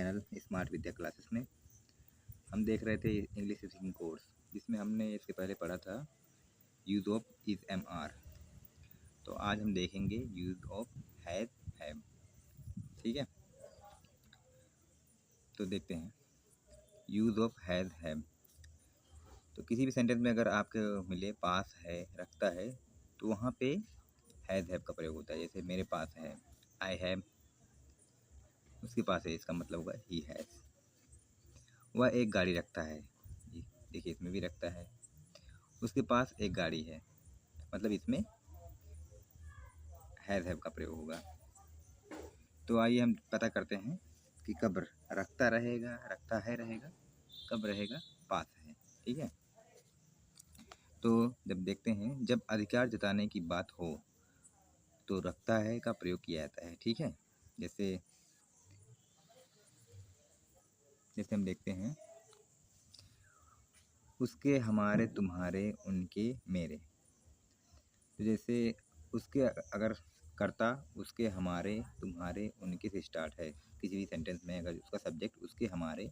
Channel smart विद्या classes में हम देख रहे थे इंग्लिश स्पीकिंग कोर्स, जिसमें हमने इससे पहले पढ़ा था use of is am are. तो आज हम देखेंगे यूज़ ऑफ हैज़ हैव। ठीक है, तो देखते हैं यूज़ ऑफ हैज़ हैव। तो किसी भी सेंटेंस में अगर आपको मिले पास है, रखता है, तो वहाँ पे हैज़ हैव का प्रयोग होता है। जैसे मेरे पास है, आई हैव, उसके पास है, इसका मतलब होगा ही हैज़। वह एक गाड़ी रखता है, देखिए इसमें भी रखता है, उसके पास एक गाड़ी है, मतलब इसमें हैज़ हैव का प्रयोग होगा। तो आइए हम पता करते हैं कि कब रखता रहेगा, रखता है रहेगा, कब रहेगा पास है। ठीक है, तो जब देखते हैं, जब अधिकार जताने की बात हो तो रखता है का प्रयोग किया जाता है। ठीक है, जैसे हम देखते हैं, उसके, हमारे, तुम्हारे, उनके, मेरे। तो जैसे उसके अगर कर्ता उसके, हमारे, तुम्हारे, उनके से स्टार्ट है, किसी भी सेंटेंस में अगर उसका सब्जेक्ट उसके, हमारे,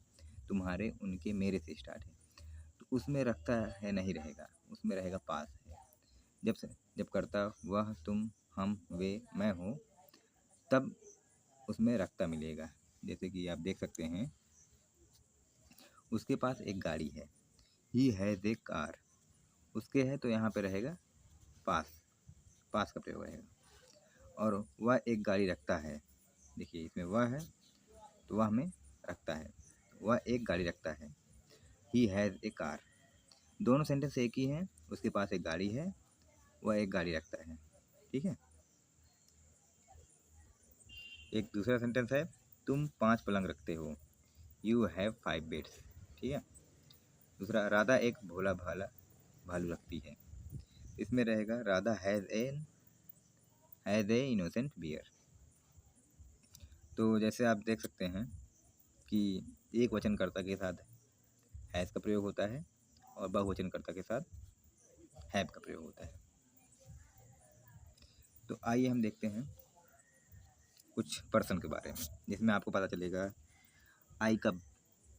तुम्हारे, उनके, मेरे से स्टार्ट है, तो उसमें रखता है नहीं रहेगा, उसमें रहेगा पास है। जब कर्ता वह, तुम, हम, वे, मैं हो, तब उसमें रखता मिलेगा। जैसे कि आप देख सकते हैं, उसके पास एक गाड़ी है, ही हैज़ ए कार। उसके है तो यहाँ पे रहेगा पास, पास का प्रयोग रहेगा। और वह एक गाड़ी रखता है, देखिए इसमें वह है तो वह में रखता है, वह एक गाड़ी रखता है, ही हैज़ ए कार। दोनों सेंटेंस एक ही हैं, उसके पास एक गाड़ी है, वह एक गाड़ी रखता है। ठीक है, एक दूसरा सेंटेंस है, तुम 5 पलंग रखते हो, यू हैव 5 बेड्स। ठीक है, दूसरा, राधा एक भोला भाला भालू रखती है, इसमें रहेगा Radha has a innocent bear. तो जैसे आप देख सकते हैं कि एक वचनकर्ता के साथ हैज़ का प्रयोग होता है और बहुवचनकर्ता के साथ हैव का प्रयोग होता है। तो आइए हम देखते हैं कुछ पर्सन के बारे में, जिसमें आपको पता चलेगा आई कब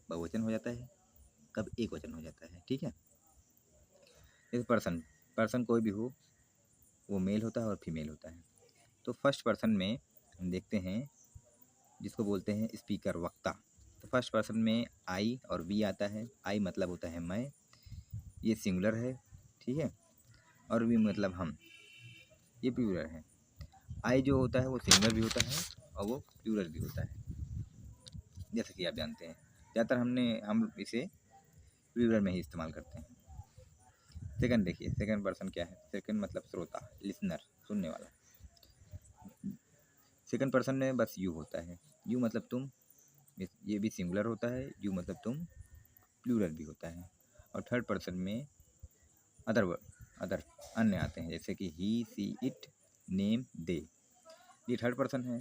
बहुवचन हो जाता है, कब एक वचन हो जाता है। ठीक है, इस पर्सन कोई भी हो, वो मेल होता है और फीमेल होता है। तो फर्स्ट पर्सन में हम देखते हैं, जिसको बोलते हैं स्पीकर, वक्ता। तो फर्स्ट पर्सन में आई और वी आता है। आई मतलब होता है मैं, ये सिंगुलर है। ठीक है, और वी मतलब हम, ये प्लूरल है। आई जो होता है वो सिंगुलर भी होता है और वो प्लूरल भी होता है, जैसे कि आप जानते हैं। ज़्यादातर हम इसे प्लूरल में ही इस्तेमाल करते हैं। सेकंड देखिए, सेकंड पर्सन क्या है? सेकंड मतलब श्रोता, लिसनर, सुनने वाला। सेकंड पर्सन में बस यू होता है, यू मतलब तुम, ये भी सिंगुलर होता है, यू मतलब तुम, प्लूरल भी होता है। और थर्ड पर्सन में अदर अन्य आते हैं, जैसे कि ही, सी, इट, नेम, दे। ये थर्ड पर्सन है।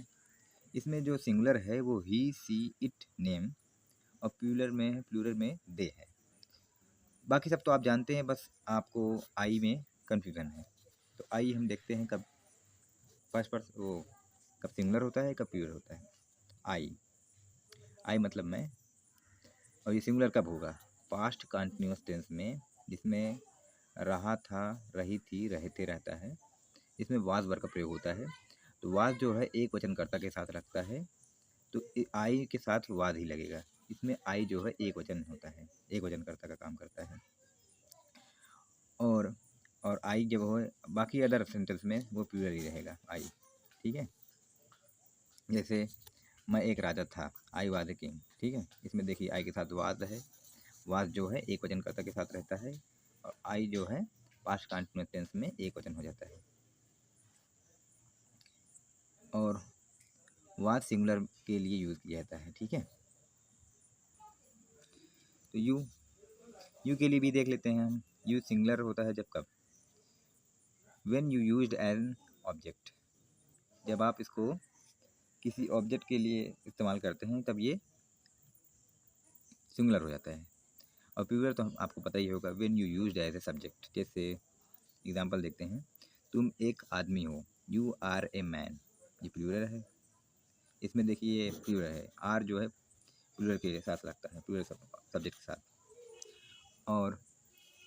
इसमें जो सिंगुलर है वो ही, सी, इट, नेम, और प्लूरल में दे है। बाकी सब तो आप जानते हैं, बस आपको आई में कन्फ्यूज़न है। तो आई हम देखते हैं कब फर्स्ट पर्सन, वो कब सिंगुलर होता है, कब प्लूरल होता है। आई मतलब मैं, और ये सिंगुलर कब होगा? पास्ट कंटिन्यूअस टेंस में, जिसमें रहा था, रही थी, रहते रहता है, इसमें वाज वर्ब का प्रयोग होता है। तो वाज जो है एक वचनकर्ता के साथ रखता है, तो आई के साथ वाज ही लगेगा। इसमें आई जो है एक वचन होता है, एक वचनकर्ता का काम करता है। और आई जब हो, बाकी अदर सेंटेंस में वो प्लूरल ही रहेगा आई। ठीक है, जैसे मैं एक राजा था, आई वाज ए किंग। ठीक है, इसमें देखिए आई के साथ वाज है, वाज जो है एक वचनकर्ता के साथ रहता है, और आई जो है पास्ट कंटिन्यूअस टेंस में एक वचन हो जाता है। और वाज सिंगुलर के लिए यूज़ किया जाता है। ठीक है, तो यू के लिए भी देख लेते हैं हम। यू सिंगुलर होता है जब, कब? When you used an object, जब आप इसको किसी ऑब्जेक्ट के लिए इस्तेमाल करते हैं तब ये सिंगुलर हो जाता है। और प्लूरल तो आपको पता ही होगा, when you used as a subject. जैसे एग्जांपल देखते हैं, तुम एक आदमी हो, यू आर ए मैन, ये प्लूरल है। इसमें देखिए ये प्लूरल है, आर जो है प्लूरल के साथ लगता है, प्लूरल सब्जेक्ट के साथ। और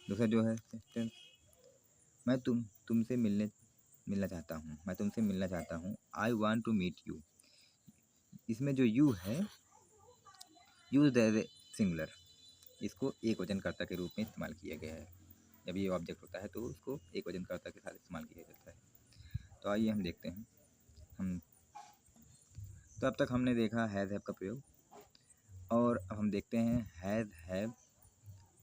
दूसरा जो है सेंटेंस, मैं तुमसे मिलना चाहता हूँ, मैं तुमसे मिलना चाहता हूँ, I want to meet you. इसमें जो यू है, यूज एज ए सिंगुलर, इसको एक वचनकर्ता के रूप में इस्तेमाल किया गया है। जब ये ऑब्जेक्ट होता है तो उसको एक वचनकर्ता के साथ इस्तेमाल किया जाता है। तो आइए हम देखते हैं। तो अब तक हमने देखा हैज़ हैव का प्रयोग, और अब हम देखते हैं has have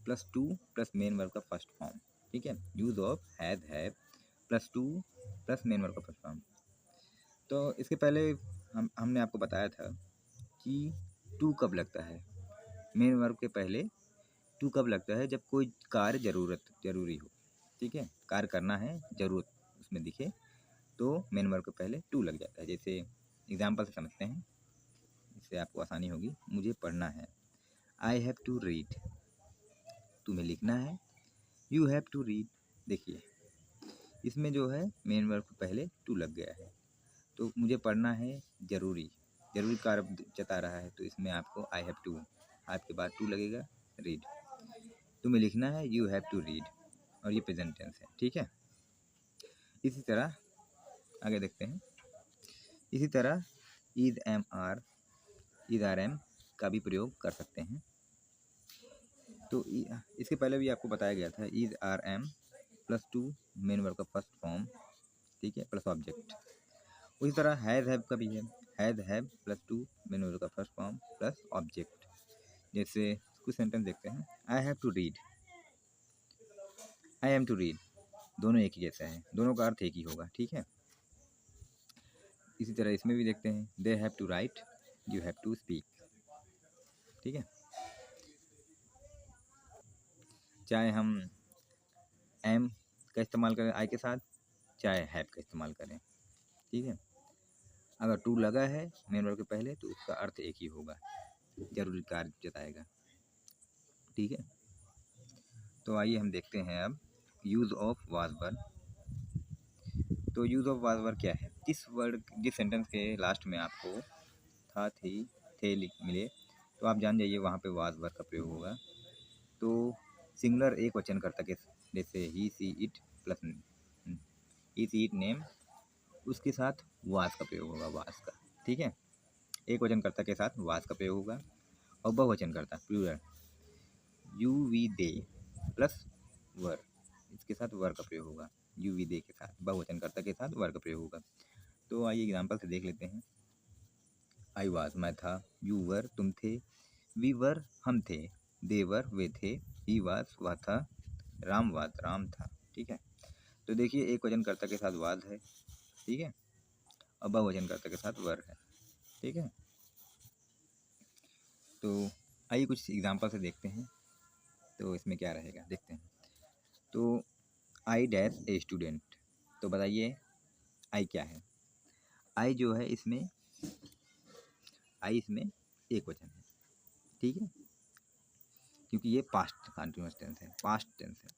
plus to plus main verb का फर्स्ट फॉर्म। ठीक है, use of has have plus to plus main verb का फर्स्ट फॉर्म। तो इसके पहले हमने आपको बताया था कि टू कब लगता है, मेन वर्ब के पहले टू कब लगता है, जब कोई कार्य जरूरी हो। ठीक है, कार्य करना है, ज़रूरत उसमें दिखे, तो मेन वर्ब के पहले टू लग जाता है। जैसे एग्जाम्पल से समझते हैं, इससे आपको आसानी होगी। मुझे पढ़ना है, आई हैव टू रीड, तुम्हें लिखना है, यू हैव टू रीड। देखिए इसमें जो है मेन वर्ब के पहले टू लग गया है। तो मुझे पढ़ना है जरूरी कार्य जता रहा है, तो इसमें आपको आई हैव टू, आपके बाद टू लगेगा, रीड। तुम्हें लिखना है, यू हैव टू रीड, और ये प्रेजेंट टेंस है। ठीक है, इसी तरह आगे देखते हैं। इसी तरह is am are, is are am का भी प्रयोग कर सकते हैं। तो इसके पहले भी आपको बताया गया था, is are am plus to main verb का फर्स्ट फॉर्म, ठीक है, प्लस ऑब्जेक्ट। उसी तरह हैज़ हैव का भी है, has have plus to main verb का फर्स्ट फॉर्म प्लस ऑब्जेक्ट। जैसे कुछ सेंटेंस देखते हैं, I have to read, I am to read, दोनों एक ही जैसा है, दोनों का अर्थ एक ही होगा। ठीक है, इसी तरह इसमें भी देखते हैं, they have to write, you have to speak. ठीक है, चाहे हम एम का इस्तेमाल करें आई के साथ, चाहे हैव का इस्तेमाल करें। ठीक है, अगर टू लगा है मेन वर्ब के पहले तो उसका अर्थ एक ही होगा, जरूरी कार्य जताएगा। ठीक है, तो आइए हम देखते हैं अब यूज़ ऑफ वाज वर। तो यूज़ ऑफ वाज वर क्या है, जिस सेंटेंस के लास्ट में आपको था, थी, थे मिले, तो आप जान जाइए वहाँ पे वाज वर का प्रयोग होगा। तो सिंगुलर एक वचनकर्ता के, जैसे he she it plus he she it name, उसके साथ वाज का प्रयोग होगा, वाज का। ठीक है, एक वचनकर्ता के साथ वाज का प्रयोग होगा। और बहुवचनकर्ता plural, you we they plus were, इसके साथ वर का प्रयोग होगा, यू वी दे के साथ, बहुवचनकर्ता के साथ वर का प्रयोग होगा। तो आइए एग्जाम्पल से देख लेते हैं। आई वाज, मैं था, यू वर, तुम थे, वी वर, हम थे, दे वर, वे थे, ही वाज, वह था, राम वाज, राम था। ठीक है, तो देखिए एक वचनकर्ता के साथ वाज है, ठीक है, और बहुवचनकर्ता के साथ वर है। ठीक है, तो आइए कुछ एग्जाम्पल से देखते हैं, तो इसमें क्या रहेगा देखते हैं। तो आई डैश ए स्टूडेंट, तो बताइए आई क्या है। आई जो है इसमें, आई इसमें एक वचन है। ठीक है, क्योंकि ये पास्ट कंटिन्यूअस टेंस है, पास्ट टेंस है,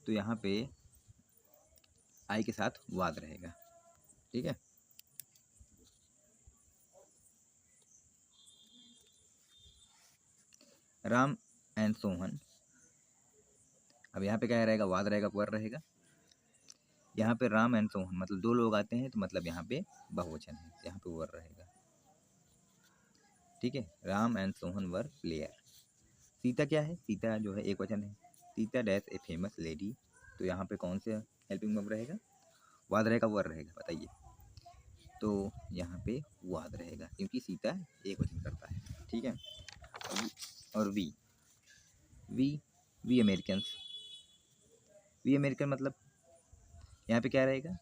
तो यहाँ पे आई के साथ वाज रहेगा। ठीक है, राम एंड सोहन, अब यहाँ पे क्या रहेगा, वाज रहेगा, वर रहेगा। यहाँ पे राम एंड सोहन मतलब दो लोग आते हैं, तो मतलब यहाँ पे बहुवचन है, यहाँ पे वर रहेगा। ठीक है, Ram and Sohan were player. Sita क्या है, सीता जो है एक वचन है, Sita dash a famous lady, तो यहाँ पे कौन से हेल्पिंग वर्ब रहेगा, वाद रहेगा, वर रहेगा, बताइए। तो यहाँ पे वाद रहेगा, क्योंकि सीता एक वचन करता है। ठीक है, और we we we Americans, we American मतलब यहाँ पे क्या रहेगा,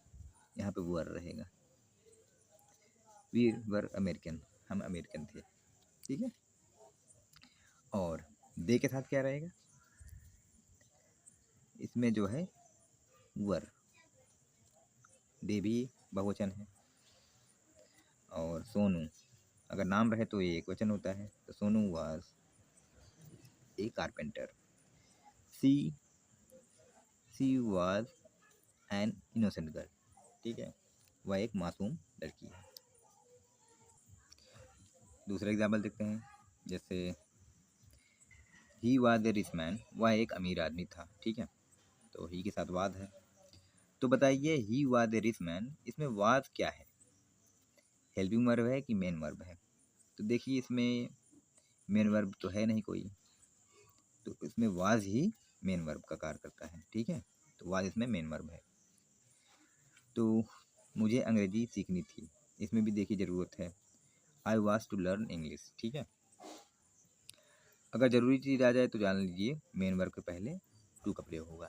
यहाँ पे वर रहेगा, वी वर अमेरिकन, हम अमेरिकन थे। ठीक है, और दे के साथ क्या रहेगा, इसमें जो है वर, दे भी बहुवचन है। और सोनू अगर नाम रहे तो ये एक वचन होता है, तो Sonu was a carpenter. She was an innocent girl, ठीक है, वह एक मासूम लड़की है। दूसरा एग्जाम्पल देखते हैं, जैसे he was a rich man, वह एक अमीर आदमी था, ठीक है। तो ही के साथ वाज है। तो बताइए he was a rich man, इसमें वाज क्या है? हेल्पिंग वर्ब है कि मेन वर्ब है? तो देखिए इसमें मेन वर्ब तो है नहीं कोई, तो इसमें वाज ही मेन वर्ब का कार्य करता है, ठीक है। तो वाज इसमें मेन वर्ब है। तो मुझे अंग्रेजी सीखनी थी, इसमें भी देखिए ज़रूरत है, I was to learn English, ठीक है। अगर ज़रूरी चीज़ आ जाए तो जान लीजिए मेन वर्ब के पहले टू का प्रयोग होगा,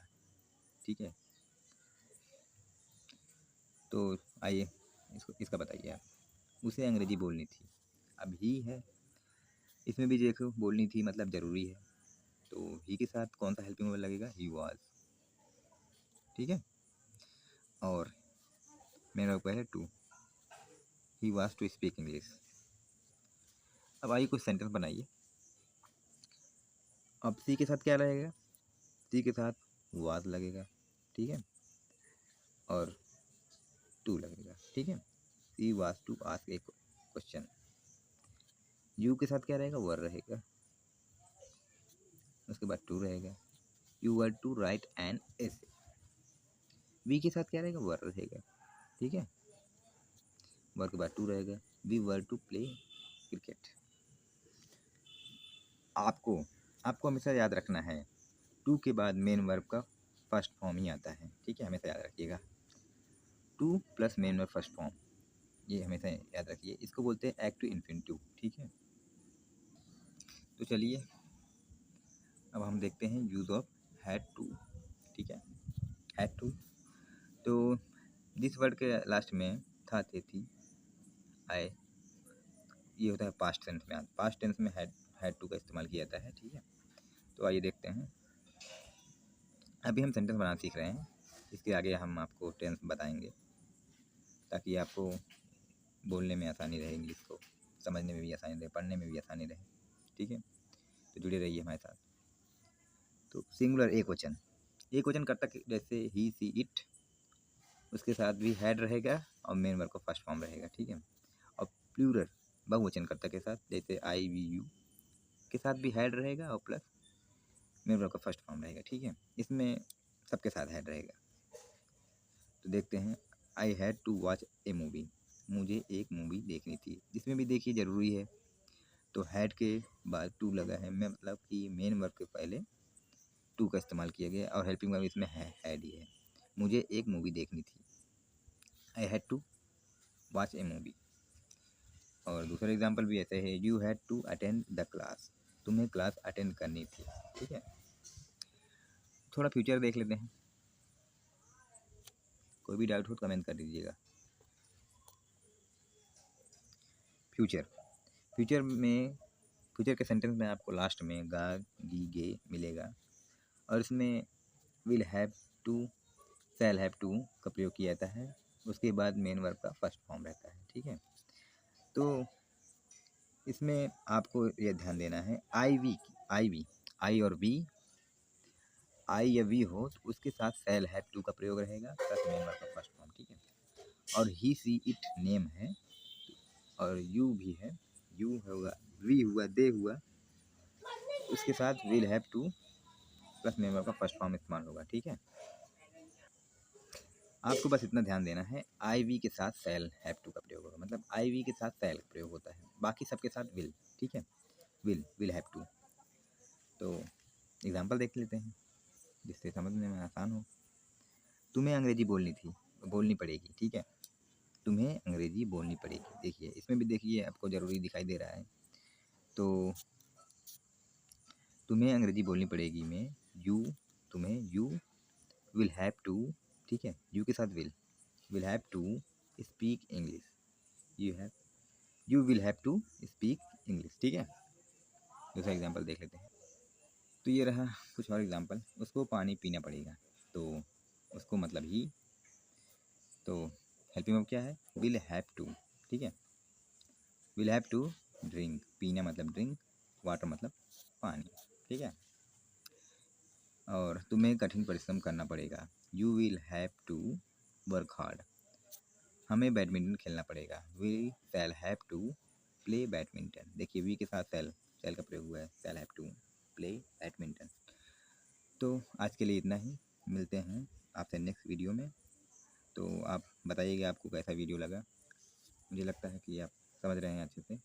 ठीक है। तो आइए इसका बताइए आप। उसे अंग्रेजी बोलनी थी, अब ही है, इसमें भी देखो बोलनी थी मतलब ज़रूरी है। तो ही के साथ कौन सा हेल्पिंग वर्ब लगेगा? ही वाज, ठीक है। और मेन वर्ब पहले to, he was to speak English. अब आइए कुछ सेंटेंस बनाइए। अब सी के साथ क्या रहेगा? सी के साथ वाज लगेगा, ठीक है, और टू लगेगा, ठीक है। She was to ask a question. You के साथ क्या रहेगा? वर रहेगा, उसके बाद टू रहेगा। You were to write an essay. We के साथ क्या रहेगा? वर रहेगा, ठीक है, वर के बाद टू रहेगा। We were to play cricket. आपको आपको हमेशा याद रखना है टू के बाद मेन वर्ब का फर्स्ट फॉर्म ही आता है, ठीक है, हमेशा याद रखिएगा। To plus main verb first form, ये हमेशा याद रखिए, इसको बोलते हैं एक्टिव इन्फिनिटिव, ठीक है। तो चलिए अब हम देखते हैं यूज ऑफ हैड टू, ठीक है, हैड टू। तो जिस वर्ड के लास्ट में था, थे, थी, आए, ये होता है पास्ट टेंस में। पास्ट टेंस में हैड टू का इस्तेमाल किया जाता है, ठीक है। तो आइए देखते हैं, अभी हम सेंटेंस बनाना सीख रहे हैं, इसके आगे हम आपको टेंस बताएंगे ताकि आपको बोलने में आसानी रहे, इंग्लिश को समझने में भी आसानी रहे, पढ़ने में भी आसानी रहे, ठीक है। तो जुड़े रहिए हमारे साथ। तो सिंगुलर एक वचन करता जैसे ही सी इट, उसके साथ भी हैड रहेगा और मेन वर्ब का फर्स्ट फॉर्म रहेगा, ठीक है। और प्लूरल बहुवचन कर्ता के साथ जैसे आई वी यू के साथ भी हैड रहेगा और प्लस मेन वर्ब का फर्स्ट फॉर्म रहेगा, ठीक है। इसमें सबके साथ हैड रहेगा। तो देखते हैं, I had to watch a movie, मुझे एक मूवी देखनी थी, इसमें भी देखिए ज़रूरी है। तो हैड के बाद टू लगा है, मैं मतलब कि मेन वर्ब के पहले टू का इस्तेमाल किया गया और हेल्पिंग वर्ब इसमें हैड ही है। मुझे एक मूवी देखनी थी, I had to watch a movie. और दूसरा एग्जांपल भी ऐसे है, you had to attend the class, तुम्हें क्लास अटेंड करनी थी, ठीक है। थोड़ा फ्यूचर देख लेते हैं, कोई भी डाउट हो तो कमेंट कर दीजिएगा। फ्यूचर फ्यूचर के सेंटेंस में आपको लास्ट में गा गी गे मिलेगा और इसमें will have to, shall have to का प्रयोग किया जाता है, उसके बाद मेन वर्ब का फर्स्ट फॉर्म रहता है, ठीक है। तो इसमें आपको यह ध्यान देना है, आई और वी, आई या वी हो तो उसके साथ शैल हैव टू का प्रयोग रहेगा प्लस मेन वर्ब का फर्स्ट फॉर्म, ठीक है। और ही सी इट नेम है और यू भी है, यू होगा, वी हुआ, दे हुआ, उसके साथ will have to plus main verb का फर्स्ट फॉर्म इस्तेमाल होगा, ठीक है। आपको बस इतना ध्यान देना है, आई वी के साथ शैल हैव टू का प्रयोग होगा, मतलब आई वी के साथ शैल का प्रयोग होता है, बाकी सबके साथ विल, ठीक है, विल हैव टू। तो एग्जांपल देख लेते हैं जिससे समझने में आसान हो। तुम्हें अंग्रेजी बोलनी पड़ेगी, ठीक है, तुम्हें अंग्रेजी बोलनी पड़ेगी। देखिए इसमें भी देखिए आपको ज़रूरी दिखाई दे रहा है। तो तुम्हें अंग्रेजी बोलनी पड़ेगी में यू विल हैव टू, ठीक है, यू के साथ will have to speak English, you will have to speak English, ठीक है। दूसरा एग्जांपल देख लेते हैं। तो ये रहा कुछ और एग्जांपल, उसको पानी पीना पड़ेगा, तो उसको मतलब ही, तो हेल्पिंग वर्ब क्या है? विल हैव टू, ठीक है, विल हैव टू ड्रिंक, पीना मतलब ड्रिंक, वाटर मतलब पानी, ठीक है। और तुम्हें कठिन परिश्रम करना पड़ेगा, you will have to work hard, हमें बैडमिंटन खेलना पड़ेगा, we shall have to play badminton. देखिए वी के साथ शैल का प्रयोग हुआ है, shall have to play badminton. तो आज के लिए इतना ही, मिलते हैं आपसे नेक्स्ट वीडियो में। तो आप बताइएगा आपको कैसा वीडियो लगा। मुझे लगता है कि आप समझ रहे हैं अच्छे से।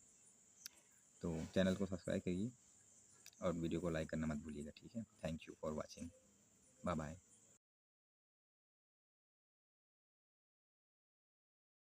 तो चैनल को सब्सक्राइब करिए और वीडियो को लाइक करना मत भूलिएगा, ठीक है। Thank you for watching, bye bye.